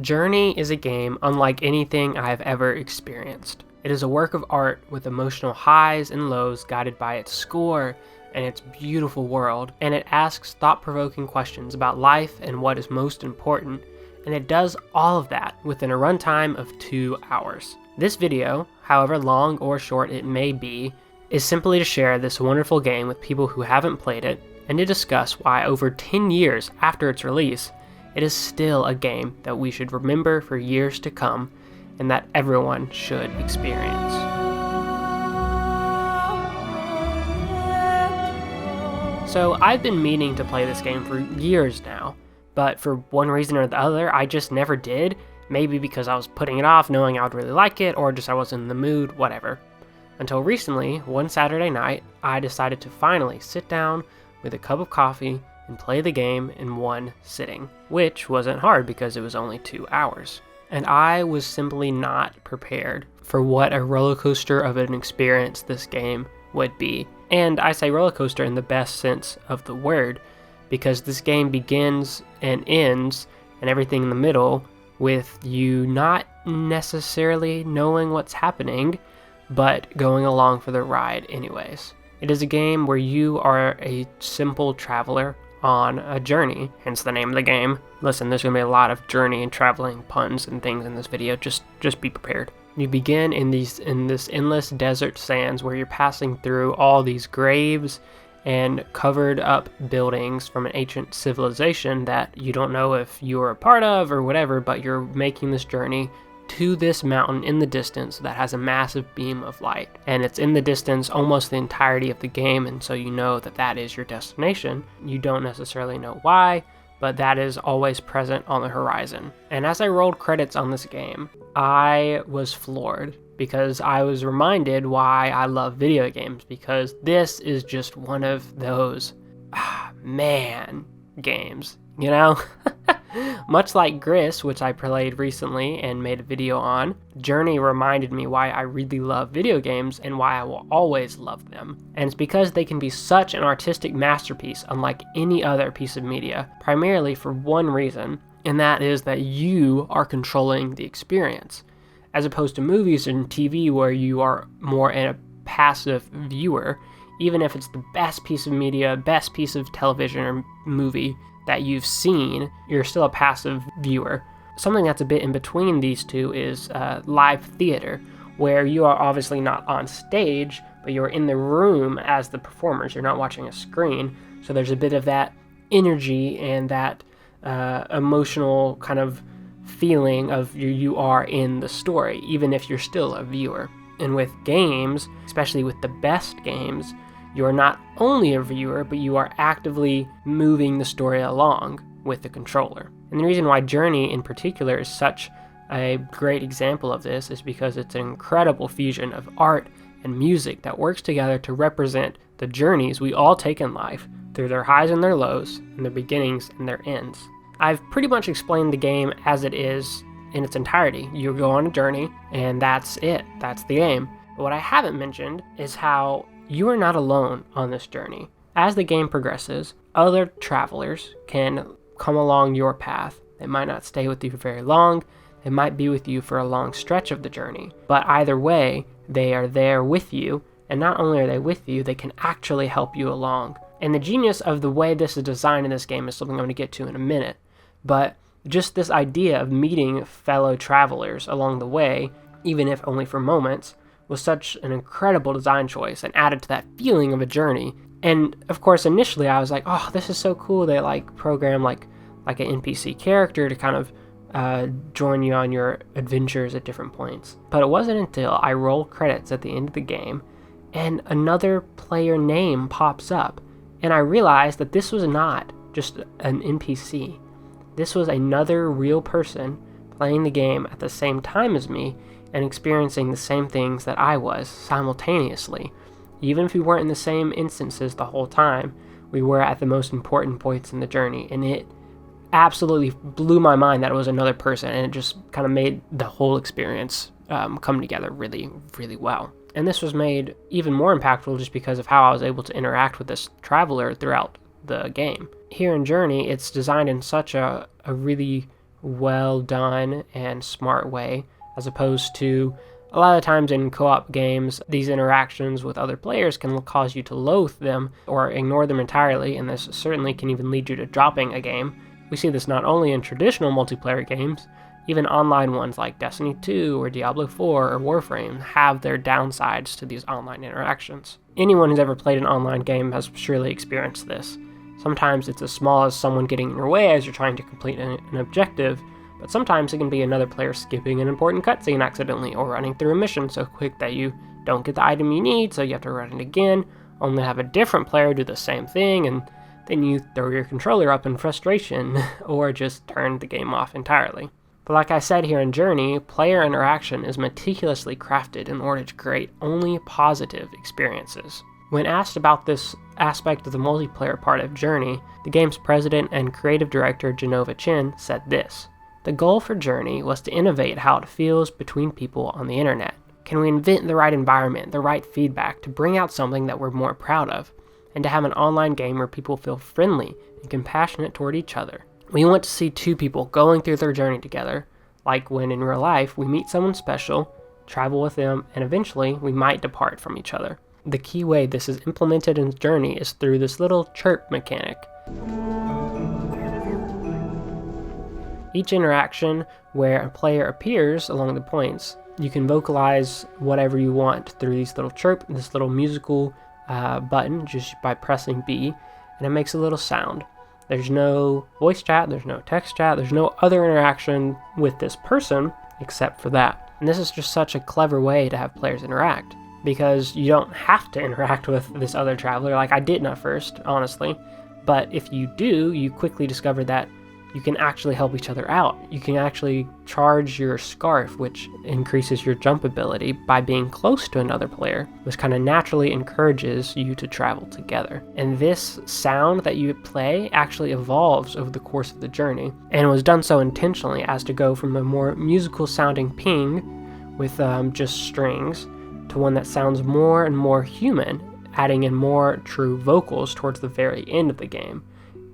Journey is a game unlike anything I have ever experienced. It is a work of art with emotional highs and lows guided by its score and its beautiful world, and it asks thought-provoking questions about life and what is most important, and it does all of that within a runtime of 2 hours. This video, however long or short it may be, is simply to share this wonderful game with people who haven't played it, and to discuss why over 10 years after its release, it is still a game that we should remember for years to come, and that everyone should experience. So I've been meaning to play this game for years now, but for one reason or the other, I just never did. Maybe because I was putting it off knowing I would really like it, or just I wasn't in the mood, whatever. Until recently, one Saturday night, I decided to finally sit down with a cup of coffee and play the game in one sitting, which wasn't hard because it was only 2 hours. And I was simply not prepared for what a roller coaster of an experience this game would be. And I say roller coaster in the best sense of the word, because this game begins and ends, and everything in the middle, with you not necessarily knowing what's happening, but going along for the ride anyways. It is a game where you are a simple traveler on a journey, hence the name of the game. Listen, there's going to be a lot of journey and traveling puns and things in this video, just be prepared. You begin in this endless desert sands where you're passing through all these graves and covered up buildings from an ancient civilization that you don't know if you're a part of or whatever, but you're making this journey to this mountain in the distance that has a massive beam of light, and it's in the distance almost the entirety of the game, and so you know that that is your destination. You don't necessarily know why, but that is always present on the horizon. And as I rolled credits on this game, I was floored because I was reminded why I love video games, because this is just one of those games, you know? Much like Gris, which I played recently and made a video on, Journey reminded me why I really love video games and why I will always love them. And it's because they can be such an artistic masterpiece unlike any other piece of media, primarily for one reason, and that is that you are controlling the experience, as opposed to movies and TV where you are more a passive viewer. Even if it's the best piece of media, best piece of television or movie that you've seen, you're still a passive viewer. Something that's a bit in between these two is live theater, where you are obviously not on stage, but you're in the room as the performers. You're not watching a screen, so there's a bit of that energy and that emotional kind of feeling of you are in the story, even if you're still a viewer. And with games, especially with the best games, you are not only a viewer, but you are actively moving the story along with the controller. And the reason why Journey in particular is such a great example of this is because it's an incredible fusion of art and music that works together to represent the journeys we all take in life, through their highs and their lows, and their beginnings and their ends. I've pretty much explained the game as it is in its entirety. You go on a journey, and that's it. That's the game. But what I haven't mentioned is how you are not alone on this journey. As the game progresses, other travelers can come along your path. They might not stay with you for very long. They might be with you for a long stretch of the journey. But either way, they are there with you. And not only are they with you, they can actually help you along. And the genius of the way this is designed in this game is something I'm going to get to in a minute. But just this idea of meeting fellow travelers along the way, even if only for moments, was such an incredible design choice and added to that feeling of a journey. And of course, initially I was like, oh, this is so cool. They program like an NPC character to kind of join you on your adventures at different points. But it wasn't until I rolled credits at the end of the game and another player name pops up, and I realized that this was not just an NPC. This was another real person playing the game at the same time as me and experiencing the same things that I was simultaneously. Even if we weren't in the same instances the whole time, we were at the most important points in the journey, and it absolutely blew my mind that it was another person, and it just kind of made the whole experience come together really, really well. And this was made even more impactful just because of how I was able to interact with this traveler throughout the game. Here in Journey, it's designed in such a really well done and smart way, as opposed to a lot of times in co-op games, these interactions with other players can cause you to loathe them or ignore them entirely, and this certainly can even lead you to dropping a game. We see this not only in traditional multiplayer games, even online ones like Destiny 2 or Diablo 4 or Warframe have their downsides to these online interactions. Anyone who's ever played an online game has surely experienced this. Sometimes it's as small as someone getting in your way as you're trying to complete an objective, but sometimes it can be another player skipping an important cutscene accidentally or running through a mission so quick that you don't get the item you need, so you have to run it again, only have a different player do the same thing, and then you throw your controller up in frustration or just turn the game off entirely. But like I said here in Journey, player interaction is meticulously crafted in order to create only positive experiences. When asked about this aspect of the multiplayer part of Journey, the game's president and creative director Genova Chen said this: "The goal for Journey was to innovate how it feels between people on the internet. Can we invent the right environment, the right feedback to bring out something that we're more proud of, and to have an online game where people feel friendly and compassionate toward each other? We want to see two people going through their journey together, like when in real life we meet someone special, travel with them, and eventually we might depart from each other." The key way this is implemented in Journey is through this little chirp mechanic. Each interaction where a player appears along the points, you can vocalize whatever you want through these little chirp, this little musical button, just by pressing B, and it makes a little sound. There's no voice chat, there's no text chat, there's no other interaction with this person except for that. And this is just such a clever way to have players interact, because you don't have to interact with this other traveler, like I didn't at first, honestly. But if you do, you quickly discover that you can actually help each other out. You can actually charge your scarf, which increases your jump ability by being close to another player, which kind of naturally encourages you to travel together. And this sound that you play actually evolves over the course of the journey, and was done so intentionally as to go from a more musical sounding ping with just strings to one that sounds more and more human, adding in more true vocals towards the very end of the game,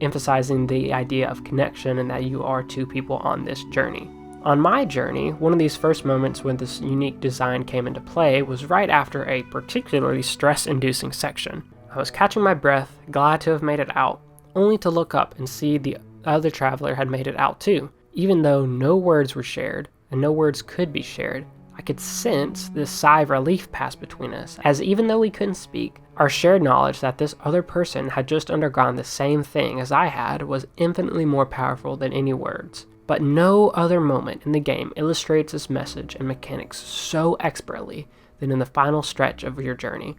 emphasizing the idea of connection and that you are two people on this journey. On my journey, one of these first moments when this unique design came into play was right after a particularly stress-inducing section. I was catching my breath, glad to have made it out, only to look up and see the other traveler had made it out too. Even though no words were shared, and no words could be shared, I could sense this sigh of relief pass between us, as even though we couldn't speak, our shared knowledge that this other person had just undergone the same thing as I had was infinitely more powerful than any words. But no other moment in the game illustrates this message and mechanics so expertly than in the final stretch of your journey,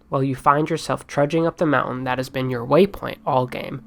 while you find yourself trudging up the mountain that has been your waypoint all game,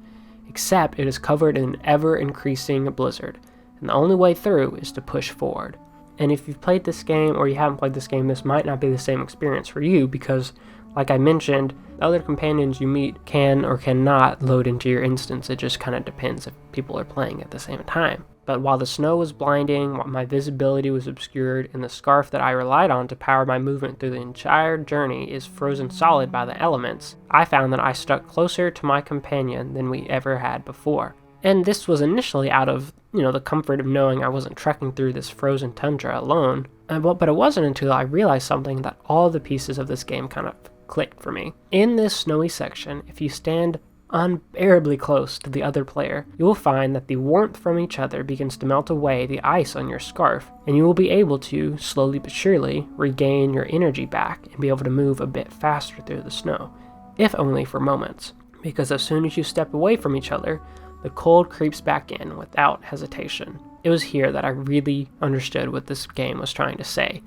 except it is covered in an ever-increasing blizzard, and the only way through is to push forward. And if you've played this game or you haven't played this game, this might not be the same experience for you because, like I mentioned, the other companions you meet can or cannot load into your instance. It just kind of depends if people are playing at the same time. But while the snow was blinding, while my visibility was obscured, and the scarf that I relied on to power my movement through the entire journey is frozen solid by the elements, I found that I stuck closer to my companion than we ever had before. And this was initially out of, the comfort of knowing I wasn't trekking through this frozen tundra alone. But it wasn't until I realized something that all the pieces of this game kind of clicked for me. In this snowy section, if you stand unbearably close to the other player, you will find that the warmth from each other begins to melt away the ice on your scarf, and you will be able to, slowly but surely, regain your energy back and be able to move a bit faster through the snow, if only for moments. Because as soon as you step away from each other, the cold creeps back in without hesitation. It was here that I really understood what this game was trying to say,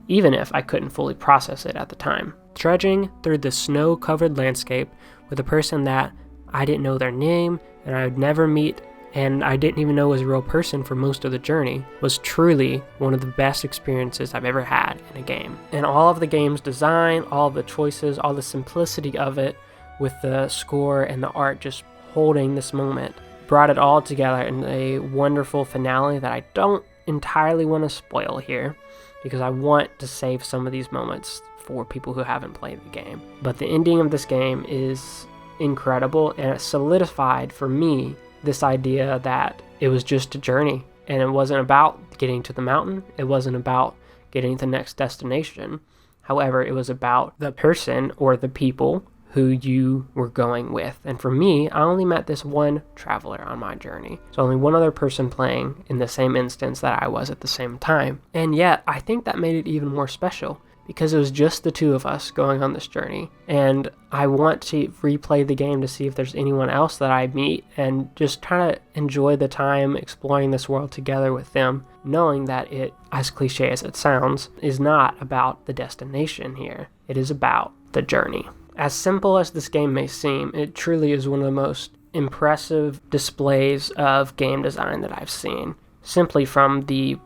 even if I couldn't fully process it at the time. Trudging through the snow-covered landscape with a person that I didn't know their name and I would never meet, and I didn't even know was a real person for most of the journey, was truly one of the best experiences I've ever had in a game. And all of the game's design, all of the choices, all the simplicity of it, with the score and the art just holding this moment, brought it all together in a wonderful finale that I don't entirely want to spoil here, because I want to save some of these moments for people who haven't played the game. But the ending of this game is incredible, and it solidified for me this idea that it was just a journey, And it wasn't about getting to the mountain. It wasn't about getting to the next destination. However, it was about the person or the people who you were going with. And for me, I only met this one traveler on my journey. So only one other person playing in the same instance that I was at the same time. And yet, I think that made it even more special because it was just the two of us going on this journey. And I want to replay the game to see if there's anyone else that I meet and just try to enjoy the time exploring this world together with them, knowing that it, as cliche as it sounds, is not about the destination here. It is about the journey. As simple as this game may seem, it truly is one of the most impressive displays of game design that I've seen, simply from the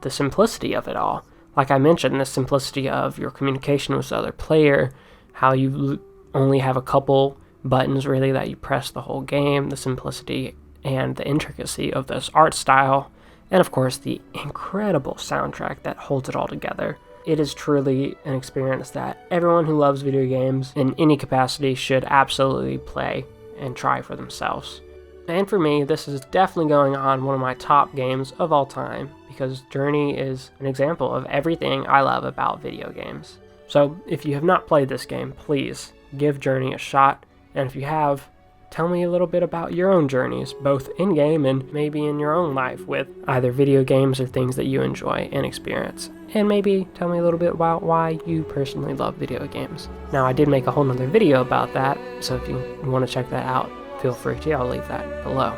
simplicity of it all. Like I mentioned, the simplicity of your communication with the other player, how you only have a couple buttons really that you press the whole game, the simplicity and the intricacy of this art style, and of course the incredible soundtrack that holds it all together. It is truly an experience that everyone who loves video games in any capacity should absolutely play and try for themselves. And for me, this is definitely going on one of my top games of all time, because Journey is an example of everything I love about video games. So if you have not played this game, please give Journey a shot, and if you have, tell me a little bit about your own journeys, both in-game and maybe in your own life with either video games or things that you enjoy and experience. And maybe tell me a little bit about why you personally love video games. Now, I did make a whole nother video about that, so if you want to check that out, feel free to. I'll leave that below.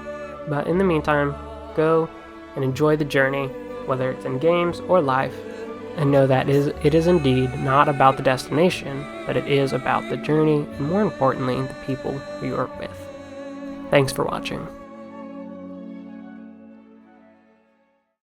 But in the meantime, go and enjoy the journey, whether it's in games or life, and know that it is indeed not about the destination, but it is about the journey, and more importantly, the people who you are with. Thanks for watching.